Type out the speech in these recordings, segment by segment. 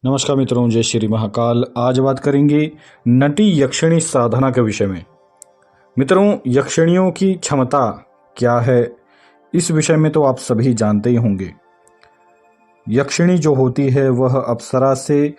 नमस्कार मित्रों, जय श्री महाकाल। आज बात करेंगे नटी यक्षिणी साधना के विषय में। मित्रों, यक्षिणियों की क्षमता क्या है, इस विषय में तो आप सभी जानते ही होंगे। यक्षिणी जो होती है वह अप्सरा से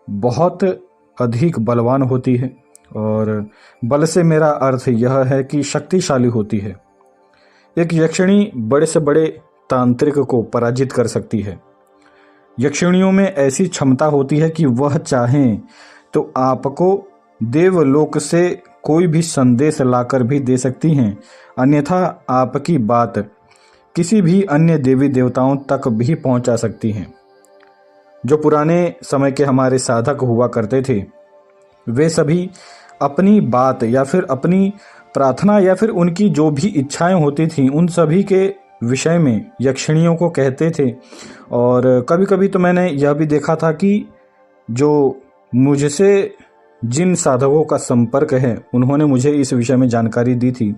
बहुत अधिक बलवान होती है, और बल से मेरा अर्थ यह है कि शक्तिशाली होती है। एक यक्षिणी बड़े से बड़े तांत्रिक को पराजित कर सकती है। यक्षिणियों में ऐसी क्षमता होती है कि वह चाहें तो आपको देवलोक से कोई भी संदेश लाकर भी दे सकती हैं, अन्यथा आपकी बात किसी भी अन्य देवी देवताओं तक भी पहुंचा सकती हैं। जो पुराने समय के हमारे साधक हुआ करते थे, वे सभी अपनी बात या फिर अपनी प्रार्थना या फिर उनकी जो भी इच्छाएं होती थीं, उन सभी के विषय में यक्षिणियों को कहते थे। और कभी कभी तो मैंने यह भी देखा था कि जो मुझसे जिन साधकों का संपर्क है, उन्होंने मुझे इस विषय में जानकारी दी थी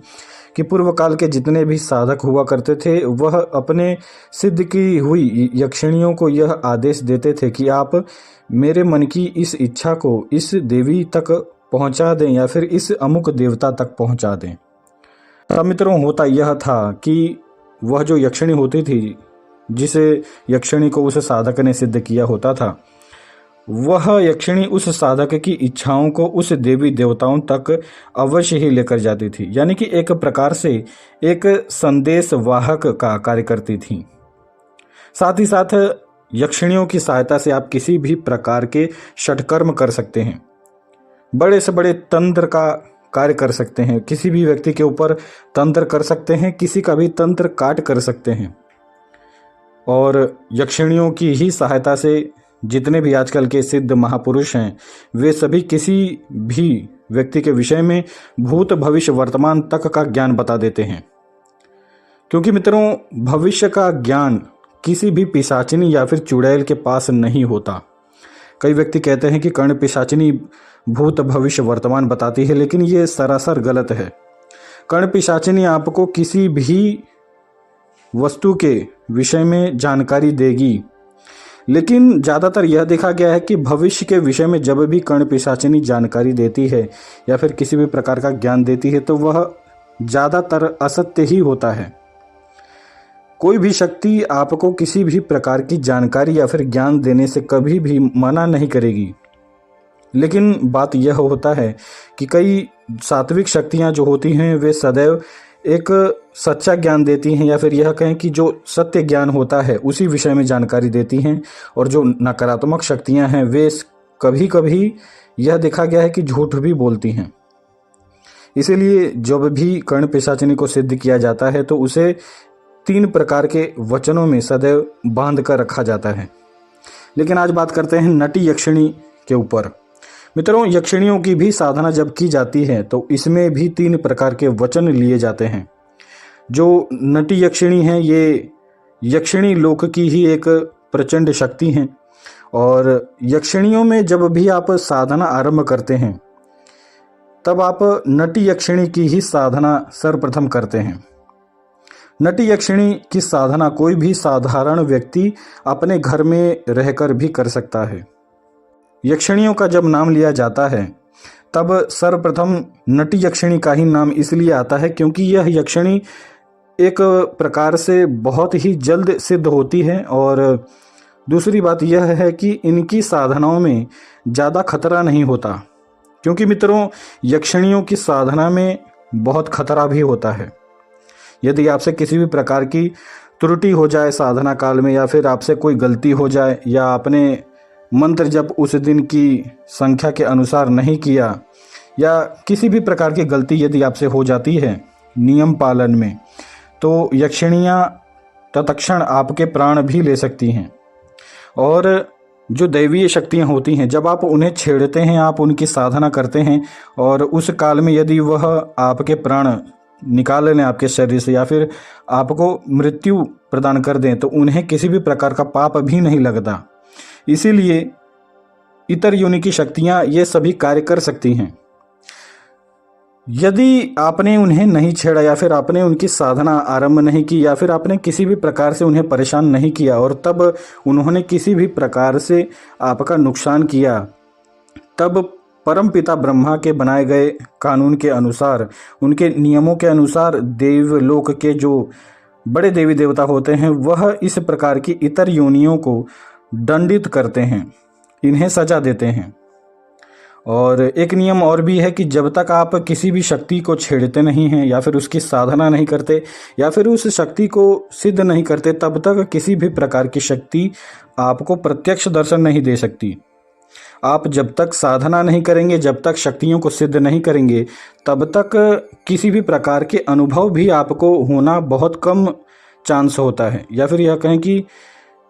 कि पूर्व काल के जितने भी साधक हुआ करते थे, वह अपने सिद्ध की हुई यक्षिणियों को यह आदेश देते थे कि आप मेरे मन की इस इच्छा को इस देवी तक पहुंचा दें या फिर इस अमुक देवता तक पहुंचा दें। तब मित्रों, होता यह था कि वह जो यक्षिणी होती थी, जिस यक्षिणी को उस साधक ने सिद्ध किया होता था, वह यक्षिणी उस साधक की इच्छाओं को उस देवी देवताओं तक अवश्य ही लेकर जाती थी, यानी कि एक प्रकार से एक संदेश वाहक का कार्य करती थी। साथ ही साथ यक्षिणियों की सहायता से आप किसी भी प्रकार के षटकर्म कर सकते हैं, बड़े से बड़े तंत्र का कार्य कर सकते हैं, किसी भी व्यक्ति के ऊपर तंत्र कर सकते हैं, किसी का भी तंत्र काट कर सकते हैं। और यक्षिणियों की ही सहायता से जितने भी आजकल के सिद्ध महापुरुष हैं, वे सभी किसी भी व्यक्ति के विषय में भूत भविष्य वर्तमान तक का ज्ञान बता देते हैं। क्योंकि मित्रों, भविष्य का ज्ञान किसी भी पिशाचिनी या फिर चुड़ैल के पास नहीं होता। कई व्यक्ति कहते हैं कि कर्ण पिशाचिनी भूत भविष्य वर्तमान बताती है, लेकिन ये सरासर गलत है। कर्ण पिशाचिनी आपको किसी भी वस्तु के विषय में जानकारी देगी, लेकिन ज़्यादातर यह देखा गया है कि भविष्य के विषय में जब भी कर्ण पिशाचिनी जानकारी देती है या फिर किसी भी प्रकार का ज्ञान देती है, तो वह ज़्यादातर असत्य ही होता है। कोई भी शक्ति आपको किसी भी प्रकार की जानकारी या फिर ज्ञान देने से कभी भी मना नहीं करेगी, लेकिन बात यह होता है कि कई सात्विक शक्तियां जो होती हैं, वे सदैव एक सच्चा ज्ञान देती हैं, या फिर यह कहें कि जो सत्य ज्ञान होता है उसी विषय में जानकारी देती हैं। और जो नकारात्मक शक्तियां हैं, वे कभी कभी यह देखा गया है कि झूठ भी बोलती हैं। इसीलिए जब भी कर्ण पिशाचिनी को सिद्ध किया जाता है, तो उसे 3 प्रकार के वचनों में सदैव बांध कर रखा जाता है। लेकिन आज बात करते हैं नटी यक्षिणी के ऊपर। मित्रों, यक्षिणियों की भी साधना जब की जाती है, तो इसमें भी 3 प्रकार के वचन लिए जाते हैं। जो नटी यक्षिणी हैं, ये यक्षिणी लोक की ही एक प्रचंड शक्ति हैं। और यक्षिणियों में जब भी आप साधना आरंभ करते हैं, तब आप नटी यक्षिणी की ही साधना सर्वप्रथम करते हैं। नटी यक्षिणी की साधना कोई भी साधारण व्यक्ति अपने घर में रहकर भी कर सकता है। यक्षिणियों का जब नाम लिया जाता है, तब सर्वप्रथम नटी यक्षिणी का ही नाम इसलिए आता है क्योंकि यह यक्षिणी एक प्रकार से बहुत ही जल्द सिद्ध होती है। और दूसरी बात यह है कि इनकी साधनाओं में ज़्यादा खतरा नहीं होता, क्योंकि मित्रों, यक्षिणियों की साधना में बहुत खतरा भी होता है। यदि आपसे किसी भी प्रकार की त्रुटि हो जाए साधना काल में, या फिर आपसे कोई गलती हो जाए, या आपने मंत्र जब उस दिन की संख्या के अनुसार नहीं किया, या किसी भी प्रकार की गलती यदि आपसे हो जाती है नियम पालन में, तो यक्षिणियाँ तत्क्षण आपके प्राण भी ले सकती हैं। और जो दैवीय शक्तियाँ होती हैं, जब आप उन्हें छेड़ते हैं, आप उनकी साधना करते हैं, और उस काल में यदि वह आपके प्राण निकाल लें आपके शरीर से, या फिर आपको मृत्यु प्रदान कर दें, तो उन्हें किसी भी प्रकार का पाप भी नहीं लगता। इसीलिए इतर योनि की शक्तियां ये सभी कार्य कर सकती हैं। यदि आपने उन्हें नहीं छेड़ा या फिर आपने उनकी साधना आरंभ नहीं की या फिर आपने किसी भी प्रकार से उन्हें परेशान नहीं किया और तब उन्होंने किसी भी प्रकार से आपका नुकसान किया, तब परम पिता ब्रह्मा के बनाए गए कानून के अनुसार, उनके नियमों के अनुसार देवलोक के जो बड़े देवी देवता होते हैं वह इस प्रकार की इतर योनियों को दंडित करते हैं, इन्हें सजा देते हैं। और एक नियम और भी है कि जब तक आप किसी भी शक्ति को छेड़ते नहीं हैं या फिर उसकी साधना नहीं करते या फिर उस शक्ति को सिद्ध नहीं करते, तब तक किसी भी प्रकार की शक्ति आपको प्रत्यक्ष दर्शन नहीं दे सकती। आप जब तक साधना नहीं करेंगे, जब तक शक्तियों को सिद्ध नहीं करेंगे, तब तक किसी भी प्रकार के अनुभव भी आपको होना बहुत कम चांस होता है, या फिर यह कहें कि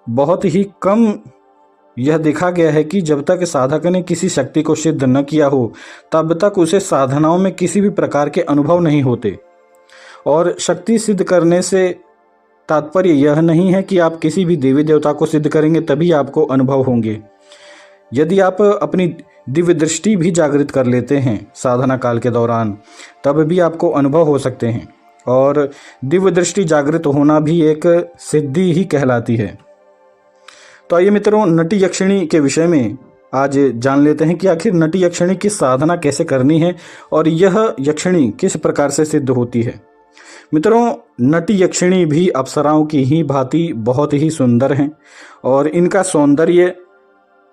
बहुत ही कम यह देखा गया है कि जब तक साधक ने किसी शक्ति को सिद्ध न किया हो तब तक उसे साधनाओं में किसी भी प्रकार के अनुभव नहीं होते। और शक्ति सिद्ध करने से तात्पर्य यह नहीं है कि आप किसी भी देवी देवता को सिद्ध करेंगे तभी आपको अनुभव होंगे। यदि आप अपनी दिव्य दृष्टि भी जागृत कर लेते हैं साधना काल के दौरान, तब भी आपको अनुभव हो सकते हैं। और दिव्य दृष्टि जागृत होना भी एक सिद्धि ही कहलाती है। तो आइए मित्रों, नटी यक्षिणी के विषय में आज जान लेते हैं कि आखिर नटी यक्षिणी की साधना कैसे करनी है और यह यक्षिणी किस प्रकार से सिद्ध होती है। मित्रों, नटी यक्षिणी भी अप्सराओं की ही भांति बहुत ही सुंदर हैं और इनका सौंदर्य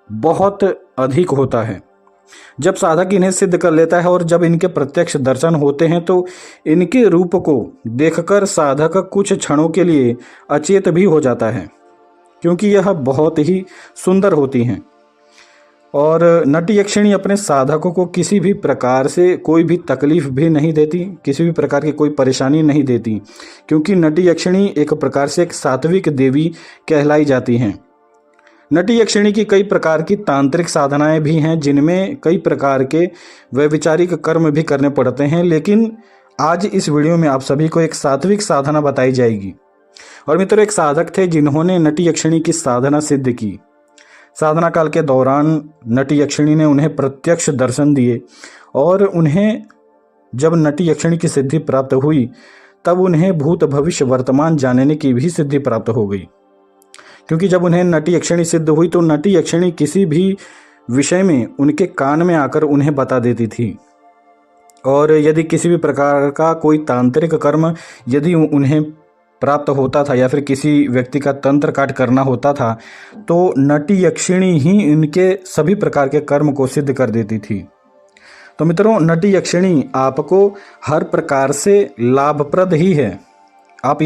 बहुत अधिक होता है। जब साधक इन्हें सिद्ध कर लेता है और जब इनके प्रत्यक्ष दर्शन होते हैं तो इनके रूप को देखकर साधक कुछ क्षणों के लिए अचेत भी हो जाता है, क्योंकि यह बहुत ही सुंदर होती हैं। और नटी यक्षिणी अपने साधकों को किसी भी प्रकार से कोई भी तकलीफ भी नहीं देती, किसी भी प्रकार की कोई परेशानी नहीं देती, क्योंकि नटी यक्षिणी एक प्रकार से एक सात्विक देवी कहलाई जाती हैं। नटी यक्षिणी की कई प्रकार की तांत्रिक साधनाएं भी हैं जिनमें कई प्रकार के वैविचारिक कर्म भी करने पड़ते हैं, लेकिन आज इस वीडियो में आप सभी को एक सात्विक साधना बताई जाएगी। और मित्रों, एक साधक थे जिन्होंने नटी यक्षिणी की साधना सिद्ध की। साधना काल के दौरान नटी यक्षिणी ने उन्हें प्रत्यक्ष दर्शन दिए और उन्हें जब नटी यक्षिणी की सिद्धि प्राप्त हुई तब उन्हें भूत भविष्य वर्तमान जानने की भी सिद्धि प्राप्त हो गई। क्योंकि जब उन्हें नटी यक्षिणी सिद्ध हुई तो नटी यक्षिणी किसी भी विषय में उनके कान में आकर उन्हें बता देती थी। और यदि किसी भी प्रकार का कोई तांत्रिक कर्म यदि उन्हें प्राप्त होता था या फिर किसी व्यक्ति का तंत्र काट करना होता था तो नटी यक्षिणी ही इनके सभी प्रकार के कर्म को सिद्ध कर देती थी। तो मित्रों, नटी यक्षिणी आपको हर प्रकार से लाभप्रद ही है। आप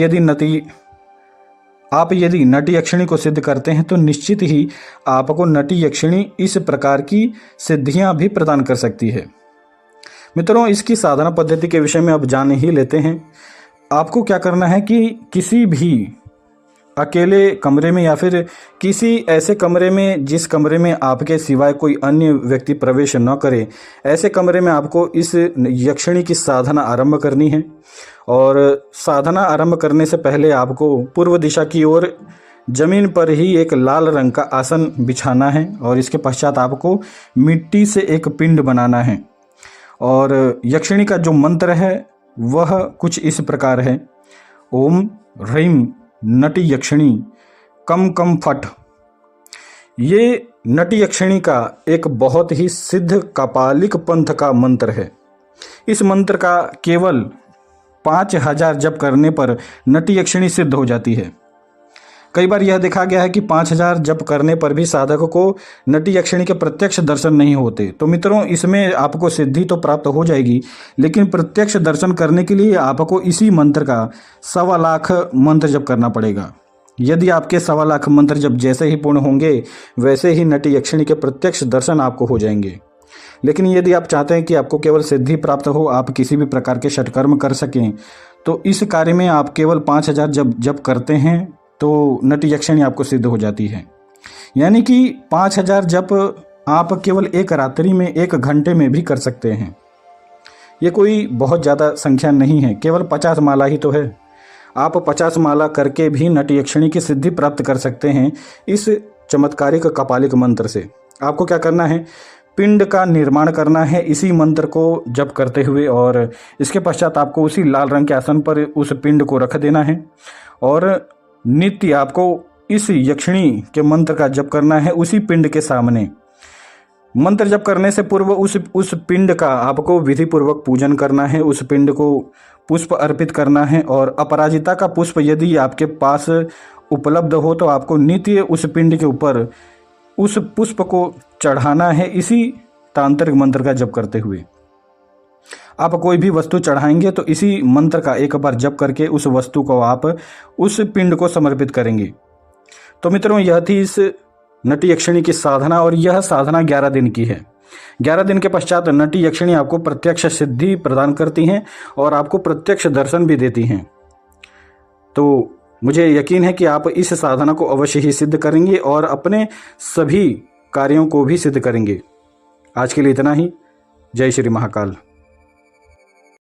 यदि नटी यक्षिणी को सिद्ध करते हैं तो निश्चित ही आपको नटी यक्षिणी इस प्रकार की सिद्धियां भी प्रदान कर सकती है। मित्रों, इसकी साधना पद्धति के विषय में अब जान ही लेते हैं। आपको क्या करना है कि किसी भी अकेले कमरे में या फिर किसी ऐसे कमरे में जिस कमरे में आपके सिवाय कोई अन्य व्यक्ति प्रवेश न करे, ऐसे कमरे में आपको इस यक्षिणी की साधना आरंभ करनी है। और साधना आरंभ करने से पहले आपको पूर्व दिशा की ओर जमीन पर ही एक लाल रंग का आसन बिछाना है और इसके पश्चात आपको मिट्टी से एक पिंड बनाना है। और यक्षिणी का जो मंत्र है वह कुछ इस प्रकार है: ओम ह्रीम नटी यक्षिणी कम कम फट। ये नटी यक्षिणी का एक बहुत ही सिद्ध कपालिक पंथ का मंत्र है। इस मंत्र का केवल 5000 जप करने पर नटी यक्षिणी सिद्ध हो जाती है। कई बार यह देखा गया है कि 5000 जप करने पर भी साधक को नटी यक्षिणी के प्रत्यक्ष दर्शन नहीं होते। तो मित्रों, इसमें आपको सिद्धि तो प्राप्त हो जाएगी, लेकिन प्रत्यक्ष दर्शन करने के लिए आपको इसी मंत्र का 1.25 लाख मंत्र जप करना पड़ेगा। यदि आपके 1.25 लाख मंत्र जब जैसे ही पूर्ण होंगे वैसे ही नटी यक्षिणी के प्रत्यक्ष दर्शन आपको हो जाएंगे। लेकिन यदि आप चाहते हैं कि आपको केवल सिद्धि प्राप्त हो, आप किसी भी प्रकार के षटकर्म कर सकें, तो इस कार्य में आप केवल 5000 जब करते हैं तो नटी यक्षिणी आपको सिद्ध हो जाती है। यानी कि 5000 जप आप केवल एक रात्रि में 1 घंटे में भी कर सकते हैं। ये कोई बहुत ज़्यादा संख्या नहीं है, केवल 50 माला ही तो है। आप 50 माला करके भी नटी यक्षिणी की सिद्धि प्राप्त कर सकते हैं इस चमत्कारिक कपालिक मंत्र से। आपको क्या करना है, पिंड का निर्माण करना है इसी मंत्र को जप करते हुए, और इसके पश्चात आपको उसी लाल रंग के आसन पर उस पिंड को रख देना है और नित्य आपको इस यक्षिणी के मंत्र का जप करना है उसी पिंड के सामने। मंत्र जप करने से पूर्व उस पिंड का आपको विधि पूर्वक पूजन करना है, उस पिंड को पुष्प अर्पित करना है, और अपराजिता का पुष्प यदि आपके पास उपलब्ध हो तो आपको नित्य उस पिंड के ऊपर उस पुष्प को चढ़ाना है इसी तांत्रिक मंत्र का जप करते हुए। आप कोई भी वस्तु चढ़ाएंगे तो इसी मंत्र का एक बार जप करके उस वस्तु को आप उस पिंड को समर्पित करेंगे। तो मित्रों, यह थी इस नटी यक्षिणी की साधना, और यह साधना 11 दिन की है। 11 दिन के पश्चात नटी यक्षिणी आपको प्रत्यक्ष सिद्धि प्रदान करती हैं और आपको प्रत्यक्ष दर्शन भी देती हैं। तो मुझे यकीन है कि आप इस साधना को अवश्य ही सिद्ध करेंगे और अपने सभी कार्यों को भी सिद्ध करेंगे। आज के लिए इतना ही। जय श्री महाकाल।